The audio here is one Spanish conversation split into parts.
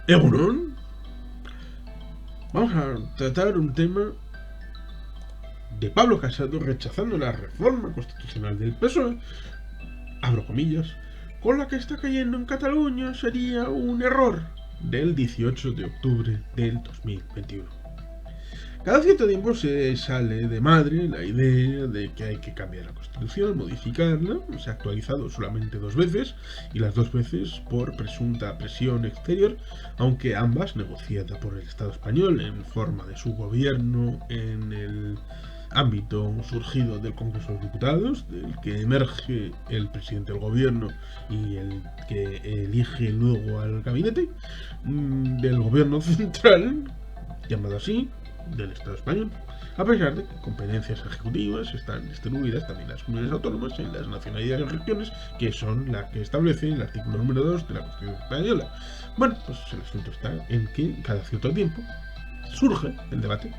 Egunon, vamos a tratar un tema de Pablo Casado rechazando la reforma constitucional del PSOE, abro comillas, con la que está cayendo en Cataluña sería un error, del 18 de octubre del 2021. Cada cierto tiempo se sale de madre la idea de que hay que cambiar la Constitución, modificarla. Se ha actualizado solamente 2 veces, y las 2 veces por presunta presión exterior, aunque ambas negociadas por el Estado español en forma de su gobierno en el ámbito surgido del Congreso de los Diputados, del que emerge el presidente del gobierno y el que elige luego al gabinete, del gobierno central, llamado así, del Estado español, a pesar de que competencias ejecutivas están distribuidas también las comunidades autónomas en las nacionalidades y regiones, que son las que establece el artículo número 2 de la Constitución española. Bueno, pues el asunto está en que cada cierto tiempo surge el debate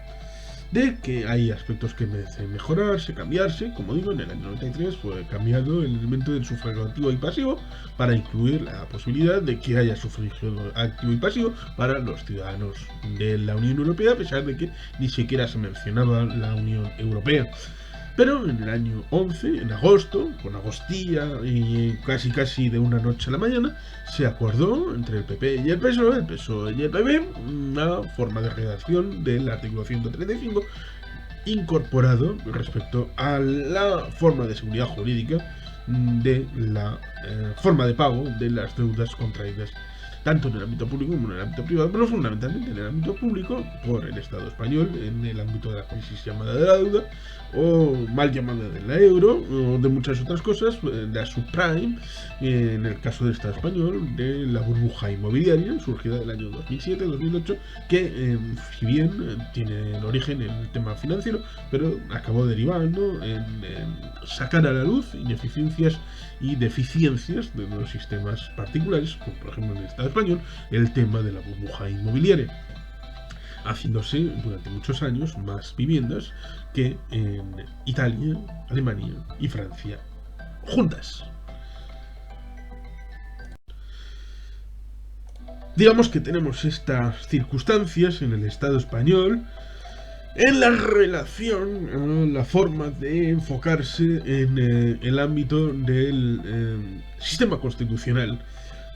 de que hay aspectos que merecen mejorarse, cambiarse. Como digo, en el año 93 fue cambiado el elemento del sufragio activo y pasivo para incluir la posibilidad de que haya sufragio activo y pasivo para los ciudadanos de la Unión Europea, a pesar de que ni siquiera se mencionaba la Unión Europea. Pero en el año 11, en agosto, con agostilla y casi de una noche a la mañana, se acordó entre el PP y el PSOE y el PP, una forma de redacción del artículo 135 incorporado respecto a la forma de seguridad jurídica de la forma de pago de las deudas contraídas tanto en el ámbito público como en el ámbito privado, pero fundamentalmente en el ámbito público por el Estado español, en el ámbito de la crisis llamada de la deuda, o mal llamada de la euro, o de muchas otras cosas, de la subprime, en el caso del Estado español, de la burbuja inmobiliaria, surgida del año 2007-2008, que si bien tiene el origen en el tema financiero, pero acabó derivando en sacar a la luz ineficiencias y deficiencias de los sistemas particulares, como por ejemplo en el Estado español, el tema de la burbuja inmobiliaria, haciéndose durante muchos años más viviendas que en Italia, Alemania y Francia juntas. Digamos que tenemos estas circunstancias en el Estado español en la relación, la forma de enfocarse en el ámbito del sistema constitucional.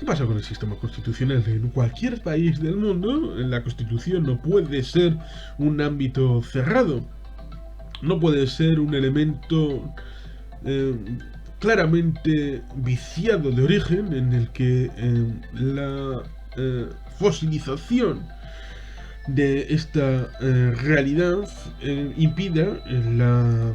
¿Qué pasa con el sistema constitucional? En cualquier país del mundo, la Constitución no puede ser un ámbito cerrado, no puede ser un elemento claramente viciado de origen en el que la fosilización de esta realidad impida la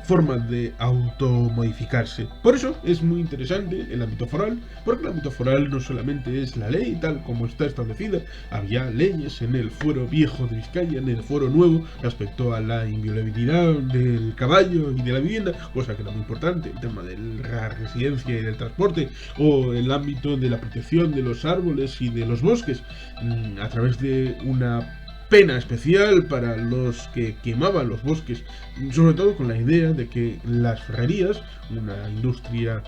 forma de automodificarse. Por eso es muy interesante el ámbito foral, porque el ámbito foral no solamente es la ley tal como está establecida. Había leyes en el fuero viejo de Vizcaya, en el fuero nuevo, respecto a la inviolabilidad del caballo y de la vivienda, cosa que era muy importante, el tema de la residencia y del transporte, o el ámbito de la protección de los árboles y de los bosques, a través de una pena especial para los que quemaban los bosques, sobre todo con la idea de que las ferrerías, una industria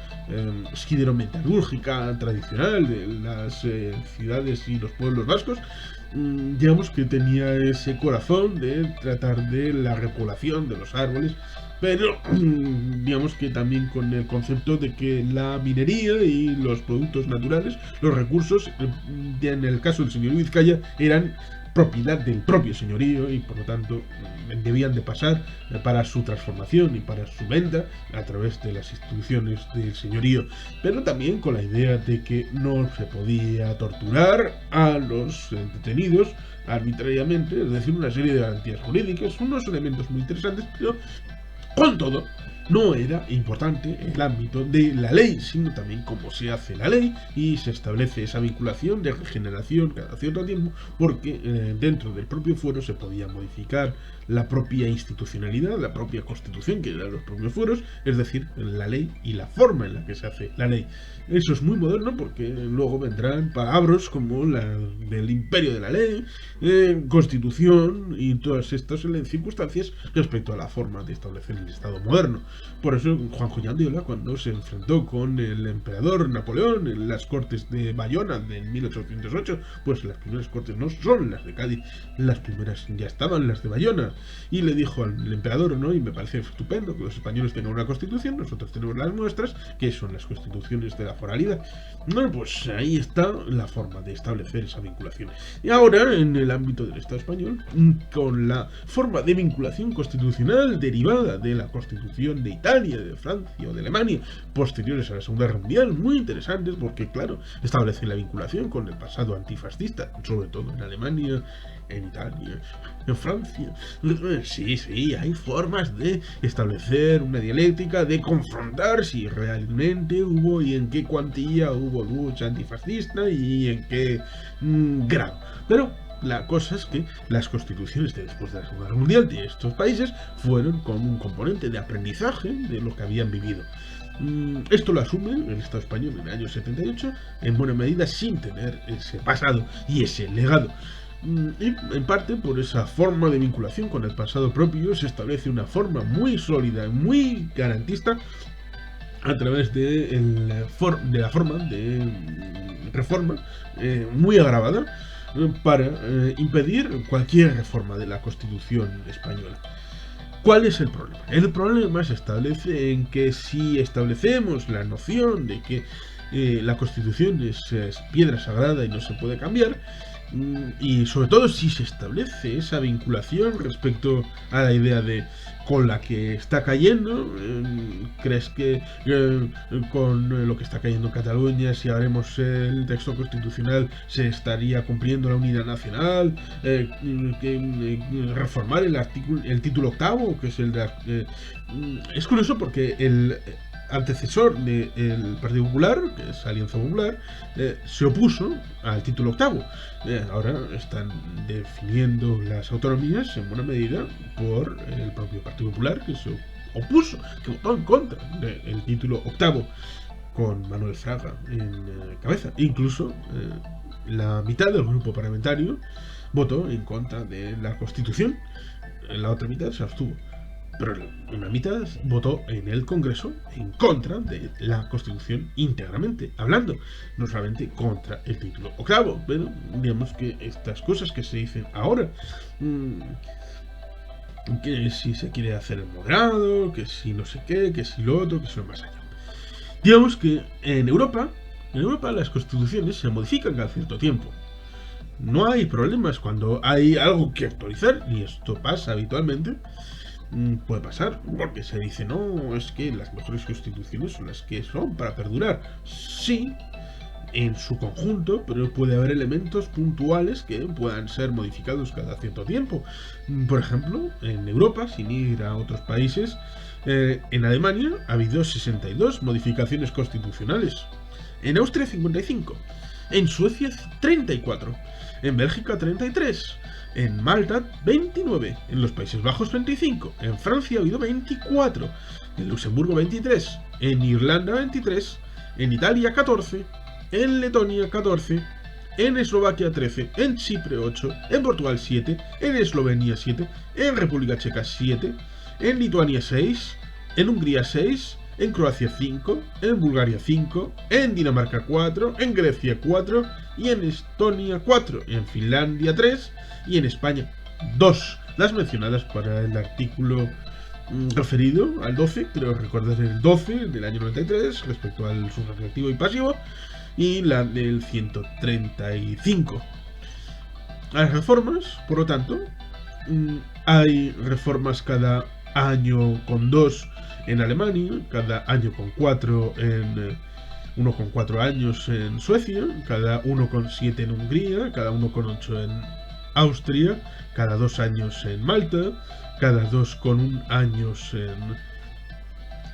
siderometalúrgica tradicional de las ciudades y los pueblos vascos, digamos que tenía ese corazón de tratar de la repoblación de los árboles, pero digamos que también con el concepto de que la minería y los productos naturales, los recursos, en el caso del señorío de Vizcaya, eran propiedad del propio señorío y por lo tanto debían de pasar para su transformación y para su venta a través de las instituciones del señorío, pero también con la idea de que no se podía torturar a los detenidos arbitrariamente, es decir, una serie de garantías jurídicas, unos elementos muy interesantes, pero con todo no era importante el ámbito de la ley, sino también cómo se hace la ley, y se establece esa vinculación de regeneración cada cierto tiempo, porque dentro del propio fuero se podía modificar la propia institucionalidad, la propia constitución, que eran los propios fueros, es decir, la ley y la forma en la que se hace la ley. Eso es muy moderno porque luego vendrán palabras como la del imperio de la ley, constitución y todas estas circunstancias respecto a la forma de establecer el Estado moderno. Por eso Juanjo de Andiola, cuando se enfrentó con el emperador Napoleón en las cortes de Bayona de 1808, pues las primeras cortes no son las de Cádiz, las primeras ya estaban las de Bayona, y le dijo al emperador, ¿no? Y me parece estupendo que los españoles tengan una constitución, nosotros tenemos las nuestras, que son las constituciones de la foralidad. Bueno, pues ahí está la forma de establecer esa vinculación. Y ahora, en el ámbito del Estado español, con la forma de vinculación constitucional derivada de la Constitución de Italia, de Francia o de Alemania, posteriores a la Segunda Guerra Mundial, muy interesantes porque, claro, establecen la vinculación con el pasado antifascista, sobre todo en Alemania, en Italia, en Francia. Sí, hay formas de establecer una dialéctica, de confrontar si realmente hubo y en qué cuantía hubo lucha antifascista y en qué grado. Pero la cosa es que las constituciones de después de la Segunda Guerra Mundial de estos países fueron con un componente de aprendizaje de lo que habían vivido. Esto lo asume el Estado español en el año 78, en buena medida sin tener ese pasado y ese legado. Y en parte por esa forma de vinculación con el pasado propio se establece una forma muy sólida, muy garantista a través de la forma de reforma muy agravada para impedir cualquier reforma de la Constitución española. ¿Cuál es el problema? El problema se establece en que si establecemos la noción de que la Constitución es piedra sagrada y no se puede cambiar, y sobre todo si se establece esa vinculación respecto a la idea de con la que está cayendo, ¿crees que con lo que está cayendo en Cataluña, si haremos el texto constitucional, se estaría cumpliendo la unidad nacional? Reformar el título octavo, que es el de... es curioso porque el antecesor del Partido Popular, que es Alianza Popular, se opuso al título octavo. Ahora están definiendo las autonomías en buena medida por el propio Partido Popular, que se opuso, que votó en contra del título octavo, con Manuel Fraga en cabeza. Incluso la mitad del grupo parlamentario votó en contra de la Constitución, la otra mitad se abstuvo. Pero una mitad votó en el Congreso en contra de la Constitución íntegramente, hablando, no solamente contra el título octavo. Pero digamos que estas cosas que se dicen ahora, que si se quiere hacer el moderado, que si no sé qué, que si lo otro, que si lo más allá. Digamos que en Europa las constituciones se modifican cada cierto tiempo. No hay problemas cuando hay algo que actualizar, y esto pasa habitualmente. Puede pasar, porque se dice, no, es que las mejores constituciones son las que son para perdurar. Sí, en su conjunto, pero puede haber elementos puntuales que puedan ser modificados cada cierto tiempo. Por ejemplo, en Europa, sin ir a otros países, en Alemania ha habido 62 modificaciones constitucionales, en Austria 55, en Suecia 34, en Bélgica 33, en Malta 29, en los Países Bajos 25, en Francia ha habido 24, en Luxemburgo 23, en Irlanda 23, en Italia 14, en Letonia 14, en Eslovaquia 13, en Chipre 8, en Portugal 7, en Eslovenia 7, en República Checa 7, en Lituania 6, en Hungría 6, en Croacia 5, en Bulgaria 5, en Dinamarca 4, en Grecia 4 y en Estonia 4, en Finlandia 3 y en España 2. Las mencionadas para el artículo referido al 12, creo recordar el 12 del año 93 respecto al sufragio activo y pasivo, y la del 135. Las reformas, por lo tanto, hay reformas cada año con 2 en Alemania, cada año con 4 en 1,4 años en Suecia, cada 1,7 en Hungría, cada 1,8 en Austria, cada 2 años en Malta, cada 2,1 años en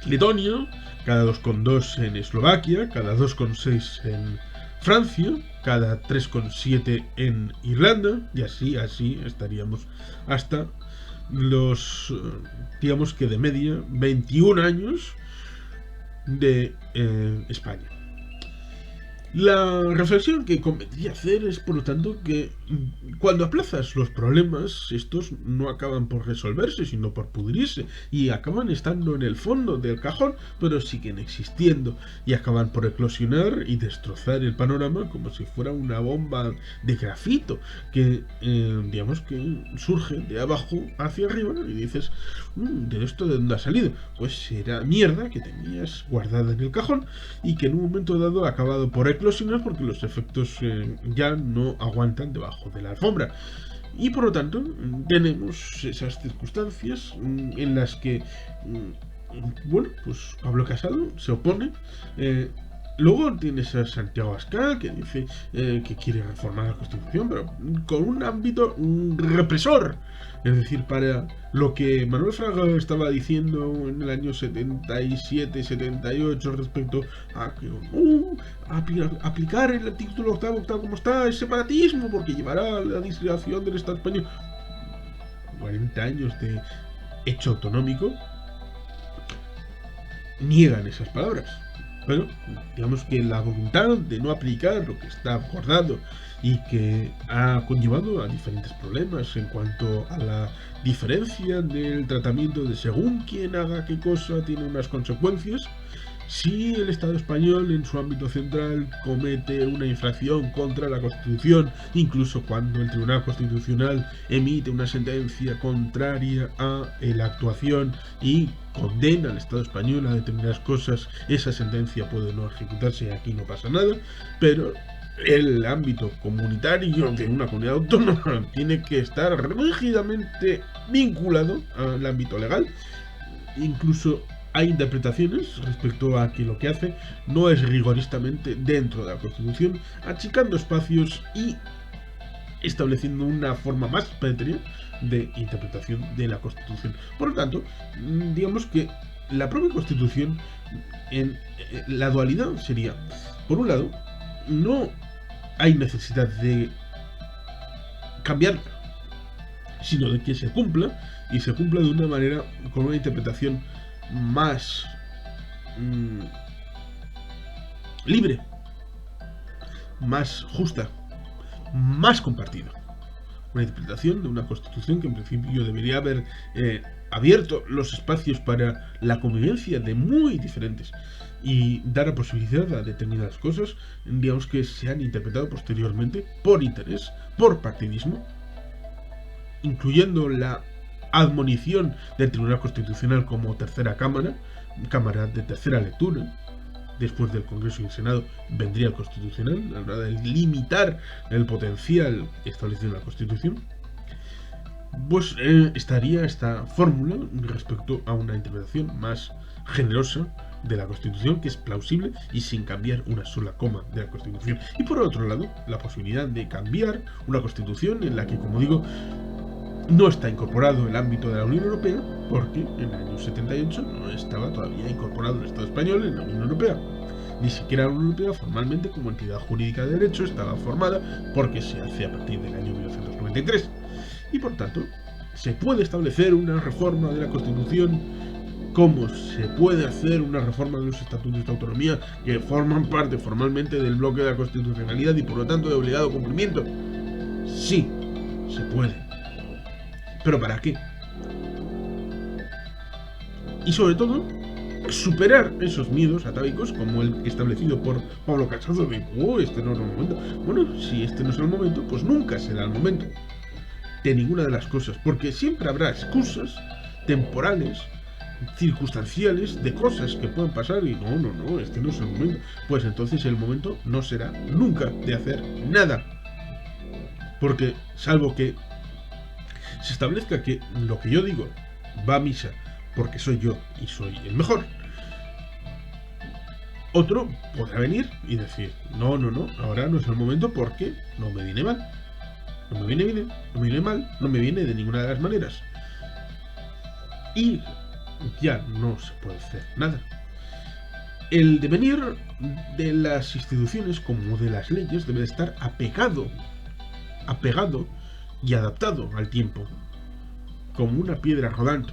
Letonia, cada 2,2 en Eslovaquia, cada 2,6 en Francia, cada 3,7 en Irlanda, y así estaríamos hasta los, digamos que de media, 21 años de España. La reflexión que convendría hacer es, por lo tanto, que cuando aplazas los problemas, estos no acaban por resolverse, sino por pudrirse, y acaban estando en el fondo del cajón, pero siguen existiendo, y acaban por eclosionar y destrozar el panorama como si fuera una bomba de grafito, que, digamos, que surge de abajo hacia arriba, y dices, ¿de esto de dónde ha salido? Pues era mierda que tenías guardada en el cajón, y que en un momento dado ha acabado por eclosionar porque los efectos ya no aguantan debajo de la alfombra. Y por lo tanto, tenemos esas circunstancias en las que, bueno, pues Pablo Casado se opone. Luego tienes a Santiago Abascal que dice que quiere reformar la Constitución, pero con un ámbito represor. Es decir, para lo que Manuel Fraga estaba diciendo en el año 77-78 respecto a que aplicar el artículo octavo tal como está es separatismo porque llevará a la disgregación del Estado español. 40 años de hecho autonómico niegan esas palabras. Pero digamos que la voluntad de no aplicar lo que está acordado y que ha conllevado a diferentes problemas en cuanto a la diferencia del tratamiento de según quién haga qué cosa tiene unas consecuencias. Si el Estado español en su ámbito central comete una infracción contra la Constitución, incluso cuando el Tribunal Constitucional emite una sentencia contraria a la actuación y condena al Estado español a determinadas cosas, esa sentencia puede no ejecutarse y aquí no pasa nada, pero el ámbito comunitario de una comunidad autónoma tiene que estar rígidamente vinculado al ámbito legal. Incluso hay interpretaciones respecto a que lo que hace no es rigoristamente dentro de la Constitución, achicando espacios y estableciendo una forma más pétrea de interpretación de la Constitución. Por lo tanto, digamos que la propia Constitución, en la dualidad sería, por un lado, no hay necesidad de cambiarla, sino de que se cumpla, y se cumpla de una manera, con una interpretación más libre, más justa, más compartida. Una interpretación de una Constitución que en principio debería haber abierto los espacios para la convivencia de muy diferentes y dar la posibilidad a determinadas cosas, digamos, que se han interpretado posteriormente por interés, por partidismo, incluyendo la admonición del Tribunal Constitucional como tercera cámara de tercera lectura. Después del Congreso y el Senado vendría el Constitucional, a la hora de limitar el potencial establecido en la Constitución. Pues estaría esta fórmula respecto a una interpretación más generosa de la Constitución, que es plausible y sin cambiar una sola coma de la Constitución. Y por otro lado, la posibilidad de cambiar una Constitución en la que, como digo, no está incorporado el ámbito de la Unión Europea, porque en el año 78 no estaba todavía incorporado el Estado español en la Unión Europea. Ni siquiera la Unión Europea formalmente como entidad jurídica de derecho estaba formada, porque se hace a partir del año 1993. Y por tanto, se puede establecer una reforma de la Constitución como se puede hacer una reforma de los estatutos de autonomía que forman parte formalmente del bloque de la constitucionalidad y por lo tanto de obligado cumplimiento. Sí, se puede. ¿Pero para qué? Y sobre todo, superar esos miedos atávicos como el establecido por Pablo Casado de este no es el momento. Bueno, si este no es el momento, pues nunca será el momento de ninguna de las cosas, porque siempre habrá excusas temporales, circunstanciales, de cosas que pueden pasar y no, este no es el momento. Pues entonces el momento no será nunca de hacer nada, porque salvo que se establezca que lo que yo digo va a misa porque soy yo y soy el mejor, otro podrá venir y decir no, ahora no es el momento porque no me viene mal, no me viene bien, no me viene mal, no me viene de ninguna de las maneras y ya no se puede hacer nada. El devenir de las instituciones como de las leyes debe de estar apegado y adaptado al tiempo, como una piedra rodante,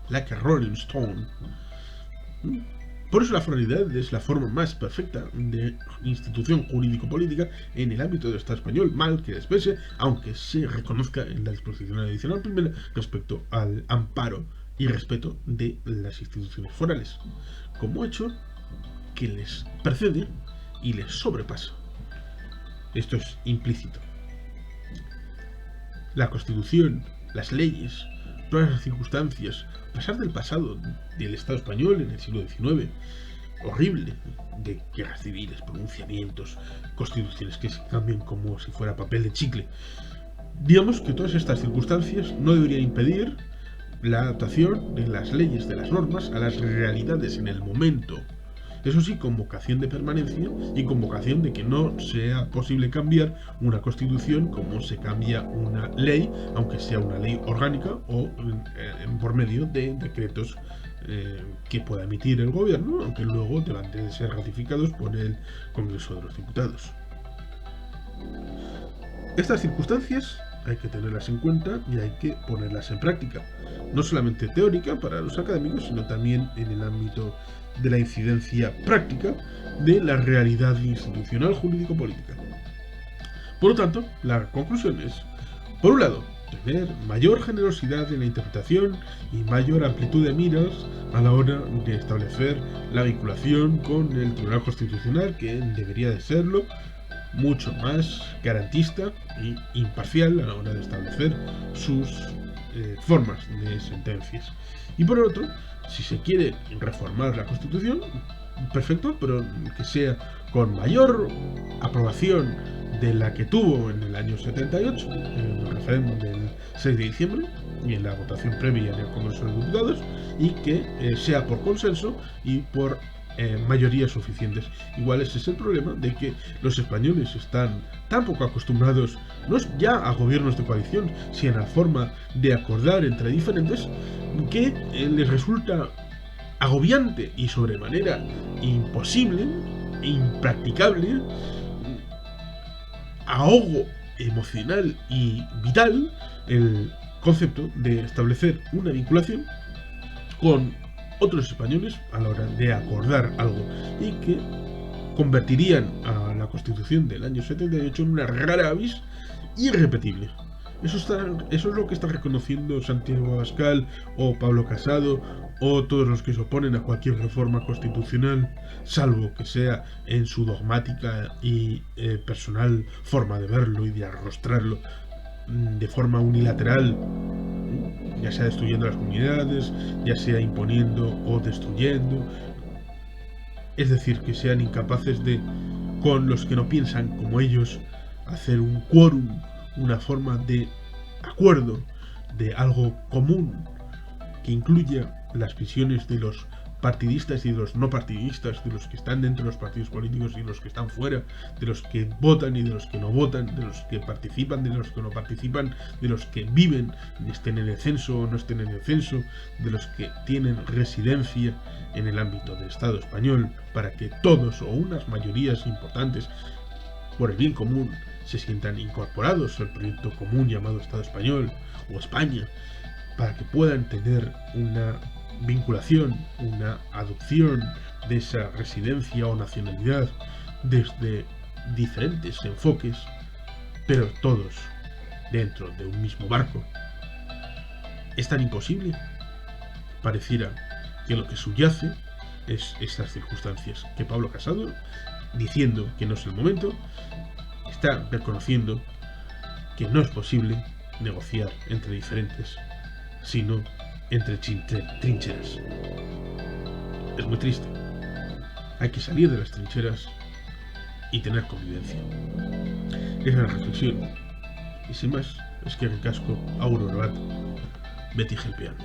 like a rolling stone. Por eso la foralidad es la forma más perfecta de institución jurídico-política en el ámbito del Estado español, mal que les pese, aunque se reconozca en la disposición adicional primera respecto al amparo y respeto de las instituciones forales, como hecho que les precede y les sobrepasa. Esto es implícito. La Constitución, las leyes, todas las circunstancias, a pesar del pasado del Estado español en el siglo XIX, horrible, de guerras civiles, pronunciamientos, constituciones que se cambian como si fuera papel de chicle. Digamos que todas estas circunstancias no deberían impedir la adaptación de las leyes, de las normas, a las realidades en el momento. Eso sí, con vocación de permanencia y con vocación de que no sea posible cambiar una constitución como se cambia una ley, aunque sea una ley orgánica o por medio de decretos que pueda emitir el gobierno, aunque luego deban de ser ratificados por el Congreso de los Diputados. Estas circunstancias hay que tenerlas en cuenta y hay que ponerlas en práctica, no solamente teórica para los académicos, sino también en el ámbito de la incidencia práctica de la realidad institucional jurídico-política. Por lo tanto, la conclusión es, por un lado, tener mayor generosidad en la interpretación y mayor amplitud de miras a la hora de establecer la vinculación con el Tribunal Constitucional, que debería de serlo, mucho más garantista e imparcial a la hora de establecer sus formas de sentencias. Y por otro, si se quiere reformar la Constitución, perfecto, pero que sea con mayor aprobación de la que tuvo en el año 78, en el referéndum del 6 de diciembre y en la votación previa en el Congreso de los Diputados, y que sea por consenso y por mayorías suficientes. Igual ese es el problema de que los españoles están tan poco acostumbrados no ya a gobiernos de coalición, sino a la forma de acordar entre diferentes, que les resulta agobiante y sobremanera imposible e impracticable, ahogo emocional y vital, el concepto de establecer una vinculación con otros españoles a la hora de acordar algo, y que convertirían a la Constitución del año 78 en una rara avis irrepetible. Eso es lo que está reconociendo Santiago Abascal o Pablo Casado o todos los que se oponen a cualquier reforma constitucional, salvo que sea en su dogmática y personal forma de verlo y de arrostrarlo de forma unilateral, ya sea destruyendo las comunidades, ya sea imponiendo o destruyendo. Es decir, que sean incapaces de, con los que no piensan como ellos, hacer un quórum, una forma de acuerdo, de algo común, que incluya las visiones de los partidistas y de los no partidistas, de los que están dentro de los partidos políticos y de los que están fuera, de los que votan y de los que no votan, de los que participan, de los que no participan, de los que viven, estén en el censo o no estén en el censo, de los que tienen residencia en el ámbito del Estado español, para que todos o unas mayorías importantes, por el bien común, se sientan incorporados al proyecto común llamado Estado español o España, para que puedan tener una vinculación, una adopción de esa residencia o nacionalidad desde diferentes enfoques, pero todos dentro de un mismo barco. Es tan imposible, pareciera que lo que subyace es estas circunstancias que Pablo Casado, diciendo que no es el momento, está reconociendo que no es posible negociar entre diferentes, sino entre trincheras. Es muy triste. Hay que salir de las trincheras y tener convivencia. Esa es la reflexión. Y sin más, es que recasco, auro, beti gelpean.